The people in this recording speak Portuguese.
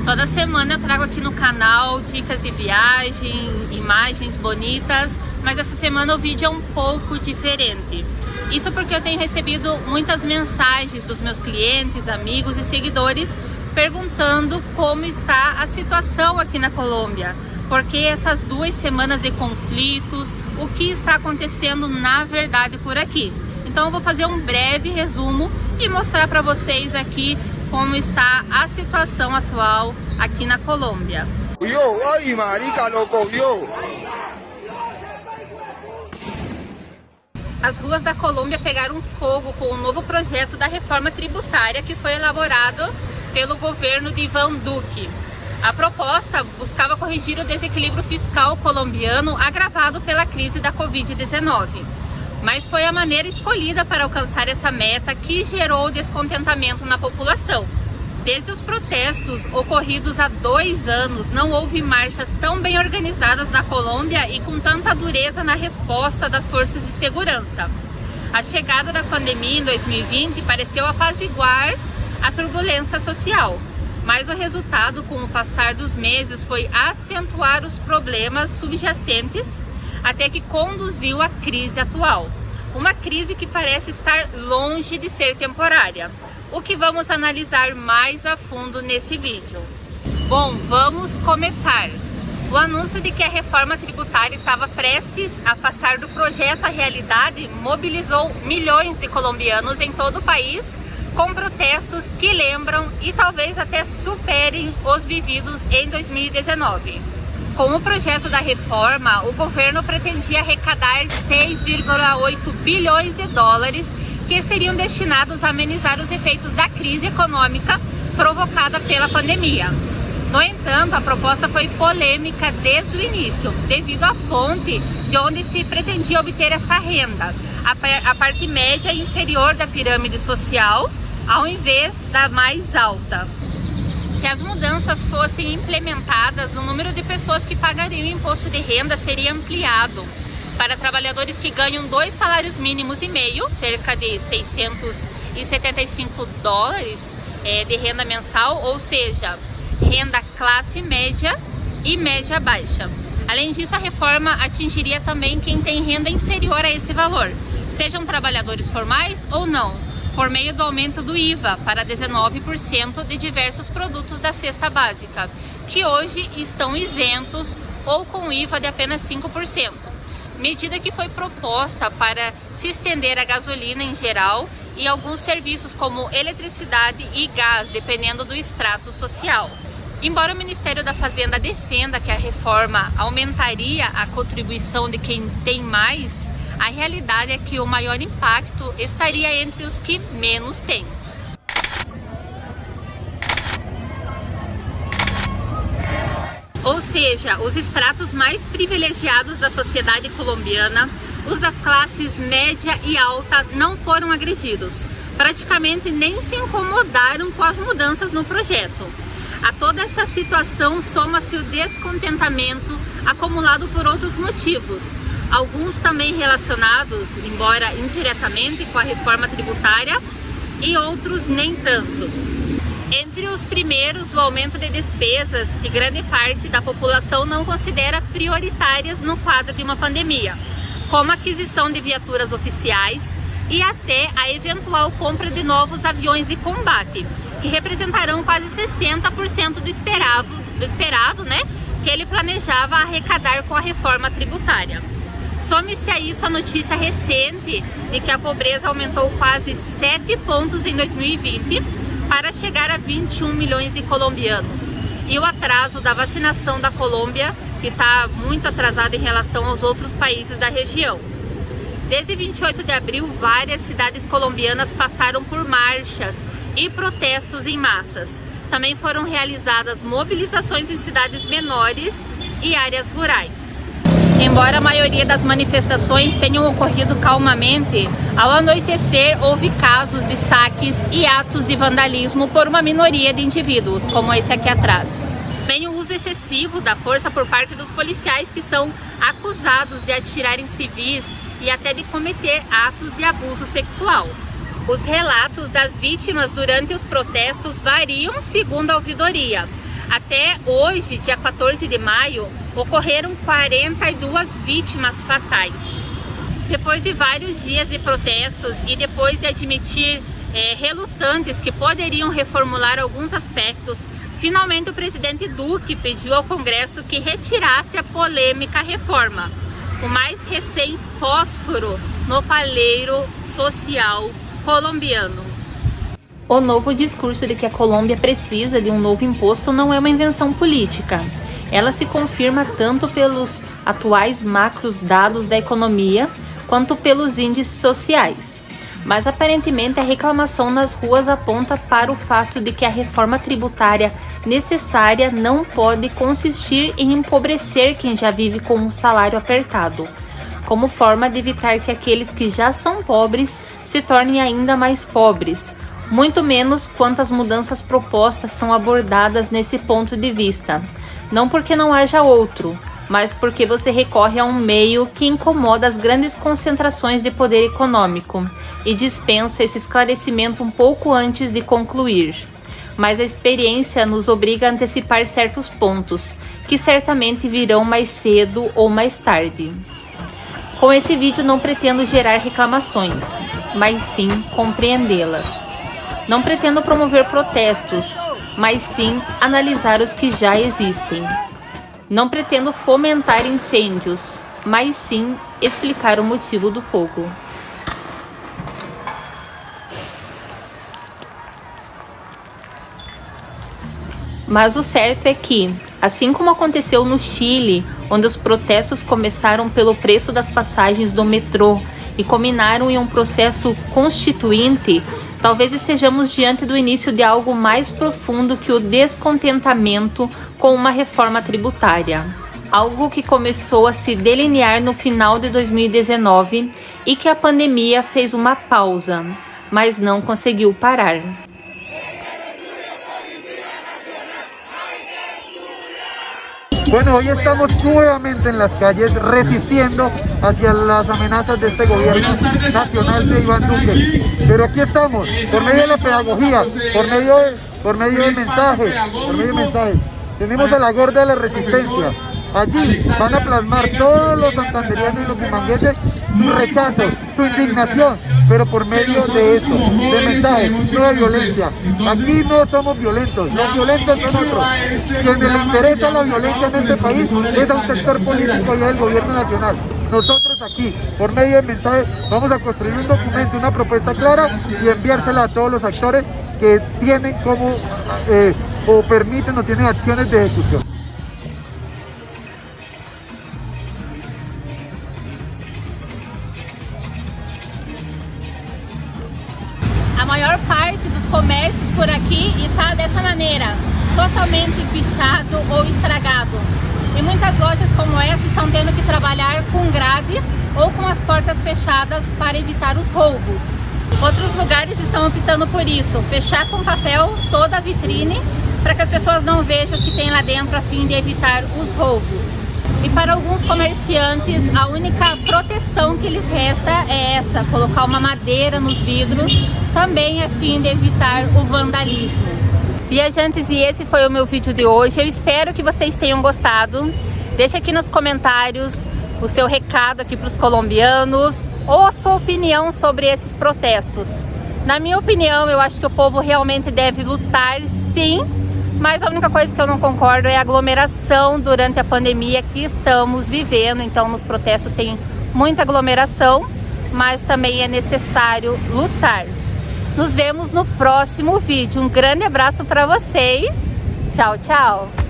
Toda semana eu trago aqui no canal dicas de viagem, imagens bonitas, mas essa semana o vídeo é um pouco diferente. Isso porque eu tenho recebido muitas mensagens dos meus clientes, amigos e seguidores perguntando como está a situação aqui na Colômbia. Porque essas 2 semanas de conflitos, o que está acontecendo na verdade por aqui. Então eu vou fazer um breve resumo e mostrar para vocês aqui como está a situação atual aqui na Colômbia. As ruas da Colômbia pegaram fogo com o novo projeto da reforma tributária que foi elaborado pelo governo de Iván Duque. A proposta buscava corrigir o desequilíbrio fiscal colombiano agravado pela crise da Covid-19. Mas foi a maneira escolhida para alcançar essa meta que gerou descontentamento na população. Desde os protestos ocorridos há 2 anos, não houve marchas tão bem organizadas na Colômbia e com tanta dureza na resposta das forças de segurança. A chegada da pandemia em 2020 pareceu apaziguar a turbulência social, mas o resultado, com o passar dos meses, foi acentuar os problemas subjacentes até que conduziu à crise atual. Uma crise que parece estar longe de ser temporária, o que vamos analisar mais a fundo nesse vídeo. Bom, vamos começar. O anúncio de que a reforma tributária estava prestes a passar do projeto à realidade mobilizou milhões de colombianos em todo o país, com protestos que lembram e talvez até superem os vividos em 2019. Com o projeto da reforma, o governo pretendia arrecadar 6,8 bilhões de dólares que seriam destinados a amenizar os efeitos da crise econômica provocada pela pandemia. No entanto, a proposta foi polêmica desde o início, devido à fonte de onde se pretendia obter essa renda, a parte média e inferior da pirâmide social, ao invés da mais alta. Se as mudanças fossem implementadas, o número de pessoas que pagariam imposto de renda seria ampliado para trabalhadores que ganham 2 salários mínimos e meio, cerca de 675 dólares de renda mensal, ou seja, renda classe média e média baixa. Além disso, a reforma atingiria também quem tem renda inferior a esse valor, sejam trabalhadores formais ou não, por meio do aumento do IVA para 19% de diversos produtos da cesta básica, que hoje estão isentos ou com IVA de apenas 5%. Medida que foi proposta para se estender a gasolina em geral e alguns serviços como eletricidade e gás, dependendo do extrato social. Embora o Ministério da Fazenda defenda que a reforma aumentaria a contribuição de quem tem mais, a realidade é que o maior impacto estaria entre os que menos têm. Ou seja, os estratos mais privilegiados da sociedade colombiana, os das classes média e alta, não foram agredidos. Praticamente nem se incomodaram com as mudanças no projeto. A toda essa situação soma-se o descontentamento acumulado por outros motivos, alguns também relacionados, embora indiretamente, com a reforma tributária e outros nem tanto. Entre os primeiros, o aumento de despesas que grande parte da população não considera prioritárias no quadro de uma pandemia, como a aquisição de viaturas oficiais e até a eventual compra de novos aviões de combate, que representarão quase 60% do esperado, que ele planejava arrecadar com a reforma tributária. Some-se a isso a notícia recente de que a pobreza aumentou quase 7 pontos em 2020 para chegar a 21 milhões de colombianos. E o atraso da vacinação da Colômbia, que está muito atrasado em relação aos outros países da região. Desde 28 de abril, várias cidades colombianas passaram por marchas e protestos em massas. Também foram realizadas mobilizações em cidades menores e áreas rurais. Embora a maioria das manifestações tenham ocorrido calmamente, ao anoitecer houve casos de saques e atos de vandalismo por uma minoria de indivíduos, como esse aqui atrás. Também o uso excessivo da força por parte dos policiais, que são acusados de atirar em civis e até de cometer atos de abuso sexual. Os relatos das vítimas durante os protestos variam segundo a ouvidoria. Até hoje, dia 14 de maio, ocorreram 42 vítimas fatais. Depois de vários dias de protestos e depois de admitir relutantes que poderiam reformular alguns aspectos, finalmente o presidente Duque pediu ao Congresso que retirasse a polêmica reforma, o mais recém-fósforo no palheiro social colombiano. O novo discurso de que a Colômbia precisa de um novo imposto não é uma invenção política. Ela se confirma tanto pelos atuais macros dados da economia quanto pelos índices sociais. Mas aparentemente a reclamação nas ruas aponta para o fato de que a reforma tributária necessária não pode consistir em empobrecer quem já vive com um salário apertado, como forma de evitar que aqueles que já são pobres se tornem ainda mais pobres, muito menos quanto as mudanças propostas são abordadas nesse ponto de vista. Não porque não haja outro, mas porque você recorre a um meio que incomoda as grandes concentrações de poder econômico e dispensa esse esclarecimento um pouco antes de concluir. Mas a experiência nos obriga a antecipar certos pontos, que certamente virão mais cedo ou mais tarde. Com esse vídeo não pretendo gerar reclamações, mas sim compreendê-las. Não pretendo promover protestos, mas sim analisar os que já existem. Não pretendo fomentar incêndios, mas sim explicar o motivo do fogo. Mas o certo é que, assim como aconteceu no Chile, onde os protestos começaram pelo preço das passagens do metrô e culminaram em um processo constituinte, talvez estejamos diante do início de algo mais profundo que o descontentamento com uma reforma tributária. Algo que começou a se delinear no final de 2019 e que a pandemia fez uma pausa, mas não conseguiu parar. Bueno, hoy estamos nuevamente en las calles resistiendo hacia las amenazas de este gobierno nacional de Iván Duque. Pero aquí estamos, por medio de la pedagogía, por medio de mensajes. Tenemos a la gorda de la resistencia. Allí van a plasmar todos los santanderianos y los humangueses su rechazo, su indignación, pero por medio de esto, de mensajes, no de violencia. Aquí no somos violentos, los violentos son otros. Quien le interesa la violencia en este país es a un sector político y al gobierno nacional. Nosotros aquí, por medio de mensajes, vamos a construir un documento, una propuesta clara y enviársela a todos los actores que tienen como, o permiten o tienen acciones de ejecución. A maior parte dos comércios por aqui está dessa maneira, totalmente pichado ou estragado. E muitas lojas como essa estão tendo que trabalhar com grades ou com as portas fechadas para evitar os roubos. Outros lugares estão optando por isso, fechar com papel toda a vitrine para que as pessoas não vejam o que tem lá dentro a fim de evitar os roubos. E para alguns comerciantes, a única proteção que lhes resta é essa, colocar uma madeira nos vidros, também a fim de evitar o vandalismo. Viajantes, e esse foi o meu vídeo de hoje. Eu espero que vocês tenham gostado. Deixa aqui nos comentários o seu recado aqui para os colombianos ou a sua opinião sobre esses protestos. Na minha opinião, eu acho que o povo realmente deve lutar, sim, mas a única coisa que eu não concordo é a aglomeração durante a pandemia que estamos vivendo. Então nos protestos tem muita aglomeração, mas também é necessário lutar. Nos vemos no próximo vídeo. Um grande abraço para vocês. Tchau, tchau!